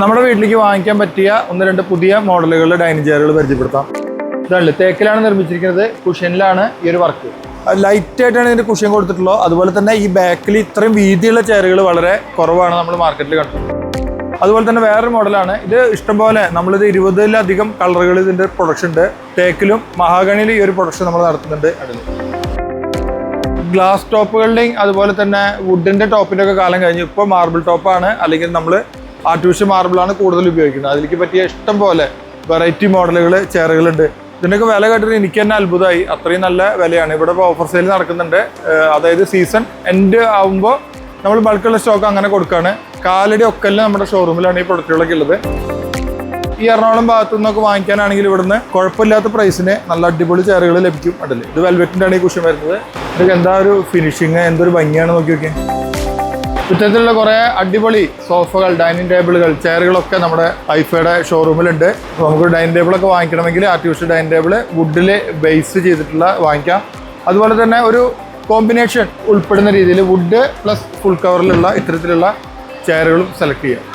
നമ്മുടെ വീട്ടിലേക്ക് വാങ്ങിക്കാൻ പറ്റിയ ഒന്ന് രണ്ട് പുതിയ മോഡലുകളുടെ ഡൈനിങ് ചെയറുകൾ പരിചയപ്പെടുത്താം. ഇതാണ് തേക്കിലാണ് നിർമ്മിച്ചിരിക്കുന്നത്. കുഷ്യനിലാണ് ഈ ഒരു വർക്ക്. ലൈറ്റ് ആയിട്ടാണ് ഇതിന്റെ കുഷ്യൻ കൊടുത്തിട്ടുള്ളത്. അതുപോലെ തന്നെ ഈ ബാക്കിൽ ഇത്രയും വീതിയുള്ള ചെയറുകൾ വളരെ കുറവാണ് നമ്മൾ മാർക്കറ്റിൽ കണ്ടത്. അതുപോലെ തന്നെ വേറൊരു മോഡലാണ് ഇത്. ഇഷ്ടംപോലെ നമ്മളിത് 20-ലധികം കളറുകൾ ഇതിന്റെ പ്രൊഡക്ഷൻ ഉണ്ട്. തേക്കിലും മഹാഗണിയിലും ഈ ഒരു പ്രൊഡക്ഷൻ നമ്മൾ നടത്തുന്നുണ്ട്. ഗ്ലാസ് ടോപ്പുകളുടെയും അതുപോലെ തന്നെ വുഡിന്റെ ടോപ്പിന്റെ ഒക്കെ കാലം കഴിഞ്ഞു. ഇപ്പോൾ മാർബിൾ ടോപ്പാണ്, അല്ലെങ്കിൽ നമ്മൾ ആർട്ടിഫിഷ്യൽ മാർബിളാണ് കൂടുതൽ ഉപയോഗിക്കുന്നത്. അതിലേക്ക് പറ്റിയ ഇഷ്ടം പോലെ വെറൈറ്റി മോഡലുകൾ ചെയറുകളുണ്ട്. ഇതിൻ്റെയൊക്കെ വില കേട്ടിട്ട് എനിക്ക് തന്നെ അത്ഭുതമായി. അത്രയും നല്ല വിലയാണ്. ഇവിടെ ഇപ്പോൾ ഓഫർ സെയിൽ നടക്കുന്നുണ്ട്. അതായത് സീസൺ എൻഡ് ആകുമ്പോൾ നമ്മൾ ബൾക്കുള്ള സ്റ്റോക്ക് അങ്ങനെ കൊടുക്കുകയാണ്. കാലടി ഒക്കെല്ലാം നമ്മുടെ ഷോറൂമിലാണ് ഈ പ്രൊഡക്റ്റുകളൊക്കെ ഉള്ളത്. ഈ എറണാകുളം ഭാഗത്തു നിന്നൊക്കെ വാങ്ങിക്കാനാണെങ്കിൽ ഇവിടുന്ന് കുഴപ്പമില്ലാത്ത പ്രൈസിന് നല്ല അടിപൊളി ചെയറുകൾ ലഭിക്കും. അതിൽ ഇത് വെൽവെറ്റിൻ്റെ ആണ് ഈ കുഷ്യൻ വരുന്നത്. ഇതൊക്കെ എന്താ ഒരു ഫിനിഷിങ്, എന്തൊരു ഭംഗിയാണ് നോക്കി നോക്കിയാൽ. ഇത്തരത്തിലുള്ള കുറേ അടിപൊളി സോഫകൾ, ഡൈനിങ് ടേബിളുകൾ, ചെയറുകളൊക്കെ നമ്മുടെ ഐഫയുടെ ഷോറൂമിലുണ്ട്. അപ്പോൾ നമുക്ക് ഡൈനിങ് ടേബിളൊക്കെ വാങ്ങിക്കണമെങ്കിൽ ആർട്ടിഫിഷ്യൽ ഡൈനിങ് ടേബിൾ വുഡിൽ ബേസ് ചെയ്തിട്ടുള്ള വാങ്ങിക്കാം. അതുപോലെ തന്നെ ഒരു കോമ്പിനേഷൻ ഉൾപ്പെടുന്ന രീതിയിൽ വുഡ് പ്ലസ് ഫുൾ കവറിലുള്ള ഇത്തരത്തിലുള്ള ചെയറുകളും സെലക്ട് ചെയ്യാം.